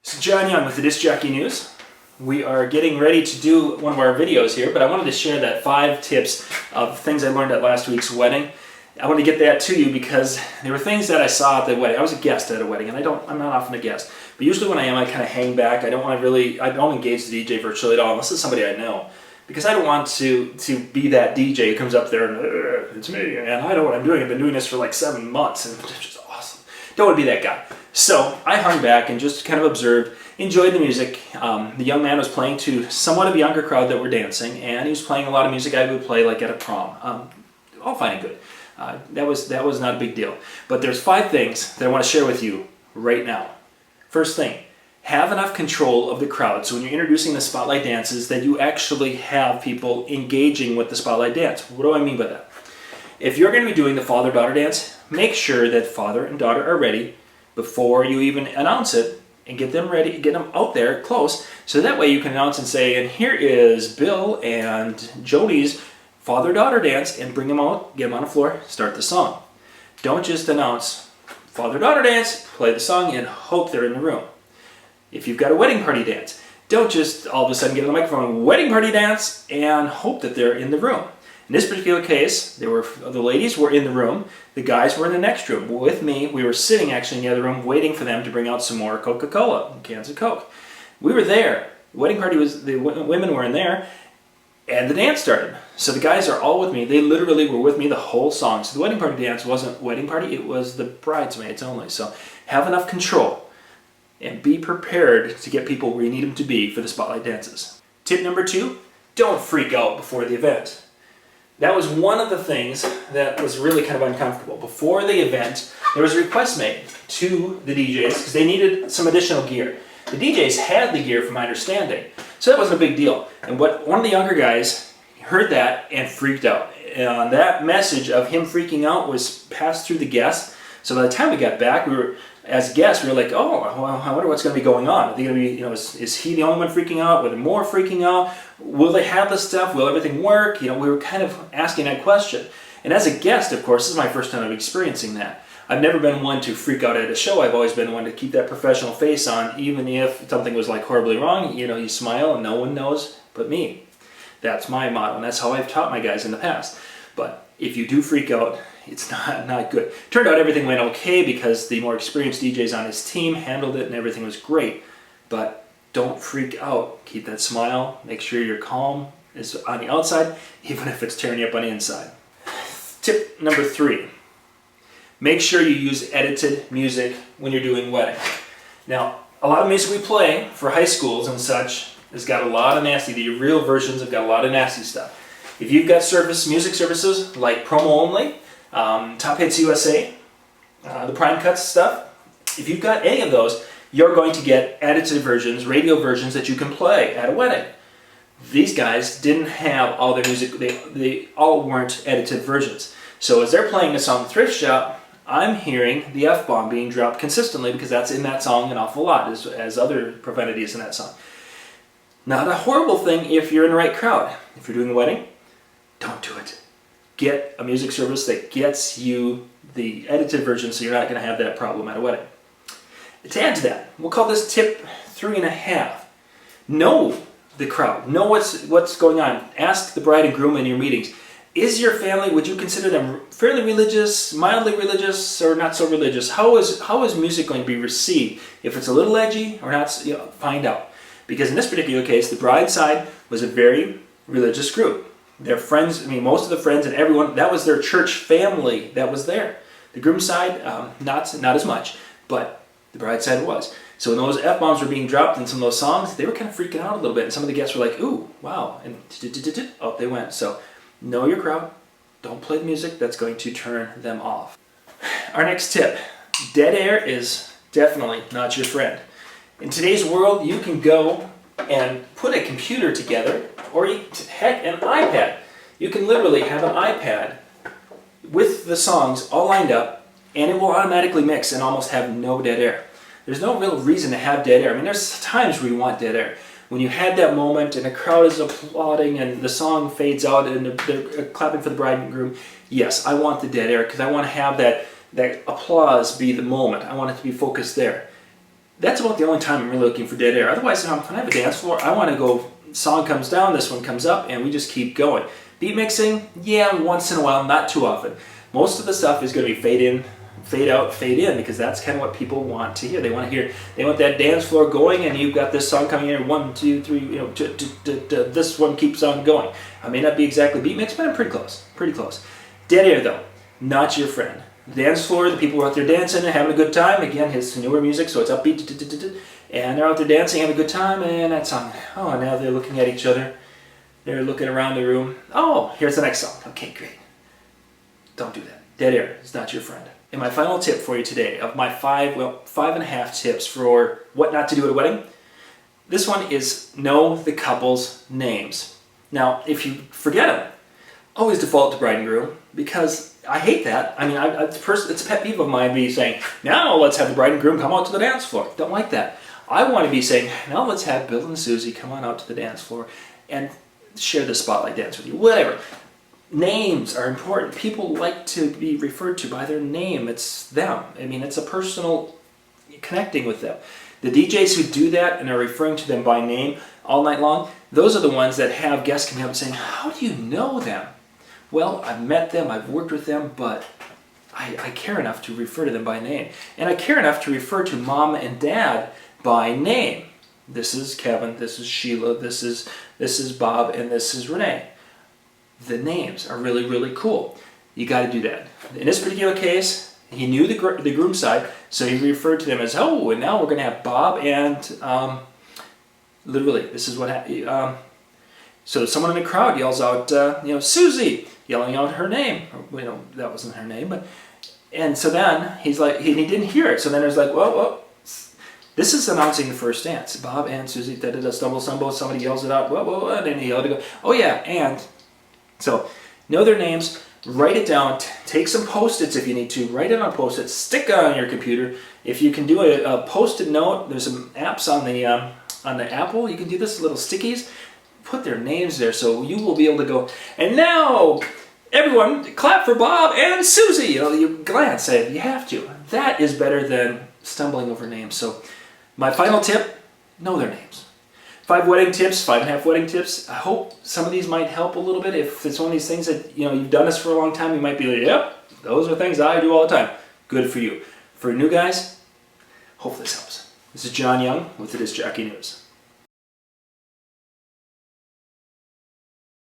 So John Young with the Disc Jockey News. We are getting ready to do one of our videos here, but I wanted to share that 5 tips of things I learned at last week's wedding. I want to get that to you because there were things that I saw at the wedding. I was a guest at a wedding, and I'm not often a guest. But usually when I am, I kind of hang back. I don't engage the DJ virtually at all, unless it's somebody I know. Because I don't want to be that DJ who comes up there and, it's me, and I know what I'm doing. I've been doing this for like 7 months, and it's just awesome. Don't want to be that guy. So I hung back and just kind of observed, enjoyed the music. The young man was playing to somewhat of a younger crowd that were dancing, and he was playing a lot of music I would play like at a prom. All fine and good. That was not a big deal. But there's 5 things that I want to share with you right now. First thing, have enough control of the crowd. So when you're introducing the spotlight dances, that you actually have people engaging with the spotlight dance. What do I mean by that? If you're going to be doing the father-daughter dance, make sure that father and daughter are ready before you even announce it, and get them ready, get them out there close, so that way you can announce and say, and here is Bill and Joni's father-daughter dance, and bring them out, get them on the floor, start the song. Don't just announce father-daughter dance, play the song, and hope they're in the room. If you've got a wedding party dance, don't just all of a sudden get on the microphone, wedding party dance, and hope that they're in the room. In this particular case, the ladies were in the room, the guys were in the next room. With me, we were sitting actually in the other room waiting for them to bring out some more Coca-Cola, cans of Coke. We were there. The wedding party was, the women were in there, and the dance started. So the guys are all with me. They literally were with me the whole song. So the wedding party dance wasn't wedding party, it was the bridesmaids only. So have enough control and be prepared to get people where you need them to be for the spotlight dances. Tip number 2, don't freak out before the event. That was one of the things that was really kind of uncomfortable. Before the event, there was a request made to the DJs because they needed some additional gear. The DJs had the gear from my understanding, so that wasn't a big deal. And one of the younger guys heard that and freaked out. And that message of him freaking out was passed through the guests. So by the time we got back, as guests, we were like, oh, well, I wonder what's going to be going on. Are they going to be, is he the only one freaking out? Were there more freaking out? Will they have the stuff? Will everything work? We were kind of asking that question. And as a guest, of course, this is my first time of experiencing that. I've never been one to freak out at a show. I've always been one to keep that professional face on, even if something was like horribly wrong. You smile and no one knows but me. That's my motto, and that's how I've taught my guys in the past. But if you do freak out, it's not good. Turned out everything went okay because the more experienced DJs on his team handled it and everything was great. But don't freak out. Keep that smile. Make sure you're calm is on the outside, even if it's tearing you up on the inside. Tip number 3. Make sure you use edited music when you're doing wedding. Now, a lot of music we play for high schools and such has got a lot of nasty. The real versions have got a lot of nasty stuff. If you've got music services like Promo Only, Top Hits USA, the Prime Cuts stuff, if you've got any of those, you're going to get edited versions, radio versions that you can play at a wedding. These guys didn't have all their music, they all weren't edited versions. So as they're playing the song Thrift Shop, I'm hearing the F-bomb being dropped consistently because that's in that song an awful lot, as other profanity is in that song. Not a horrible thing if you're in the right crowd. If you're doing a wedding, don't do it. Get a music service that gets you the edited version so you're not going to have that problem at a wedding. To add to that, we'll call this tip 3.5. Know the crowd. Know what's going on. Ask the bride and groom in your meetings. Is your family, would you consider them fairly religious, mildly religious, or not so religious? How is music going to be received? If it's a little edgy or not, find out. Because in this particular case, the bride side was a very religious group. Their friends, most of the friends and everyone, that was their church family that was there. The groom side, not as much, but the bride side was. So when those F-bombs were being dropped in some of those songs, they were kind of freaking out a little bit. And some of the guests were like, ooh, wow, and up they went. So know your crowd. Don't play the music that's going to turn them off. Our next tip, dead air is definitely not your friend. In today's world, you can go and put a computer together, or heck, an iPad. You can literally have an iPad with the songs all lined up, and it will automatically mix and almost have no dead air. There's no real reason to have dead air. There's times where you want dead air. When you had that moment and the crowd is applauding and the song fades out and they're clapping for the bride and groom, yes, I want the dead air because I want to have that applause be the moment. I want it to be focused there. That's about the only time I'm really looking for dead air. Otherwise, when I have a dance floor, I want to go, song comes down, this one comes up, and we just keep going. Beat mixing, yeah, once in a while, not too often. Most of the stuff is going to be fade in, fade out, fade in, because that's kind of what people want to hear. They want to hear, they want that dance floor going, and you've got this song coming in, 1, 2, 3, this one keeps on going. I may not be exactly beat mix, but I'm pretty close, pretty close. Dead air, though, not your friend. The dance floor, the people are out there dancing and having a good time. Again, his newer music, so it's upbeat, and they're out there dancing, having a good time, and that song, oh, now they're looking at each other. They're looking around the room. Oh, here's the next song. Okay, great. Don't do that. Dead air is not your friend. And my final tip for you today, of my 5.5 tips for what not to do at a wedding, this one is know the couple's names. Now, if you forget them, always default to bride and groom, because I hate that. I mean, it's a pet peeve of mine, be saying, now let's have the bride and groom come out to the dance floor. Don't like that. I want to be saying, now let's have Bill and Susie come on out to the dance floor and share the spotlight dance with you. Whatever. Names are important. People like to be referred to by their name. It's them. I mean, it's a personal connecting with them. The DJs who do that and are referring to them by name all night long, those are the ones that have guests coming up and saying, how do you know them? Well, I've met them, I've worked with them, but I care enough to refer to them by name. And I care enough to refer to mom and dad by name. This is Kevin, this is Sheila, this is Bob, and this is Renee. The names are really, really cool. You got to do that. In this particular case, he knew the groom side, so he referred to them as, oh, and now we're going to have Bob and, literally, this is what happened. So someone in the crowd yells out, Susie, yelling out her name. Or, that wasn't her name, but, and so then he's like, he didn't hear it. So then there's like, whoa. This is announcing the first dance. Bob and Susie, stumble, somebody yells it out, whoa, and then he yelled to go, oh yeah, and. So know their names, write it down, take some Post-its if you need to, write it on Post-its, stick it on your computer. If you can do a Post-it note, there's some apps on the Apple, you can do this, little stickies, put their names there so you will be able to go, and now everyone clap for Bob and Susie. You glance at it, you have to. That is better than stumbling over names. So my final tip, know their names. 5 wedding tips, 5.5 wedding tips. I hope some of these might help a little bit. If it's one of these things that, you've done this for a long time, you might be like, yep, those are things I do all the time. Good for you. For new guys, hopefully this helps. This is John Young with the Disc Jockey News.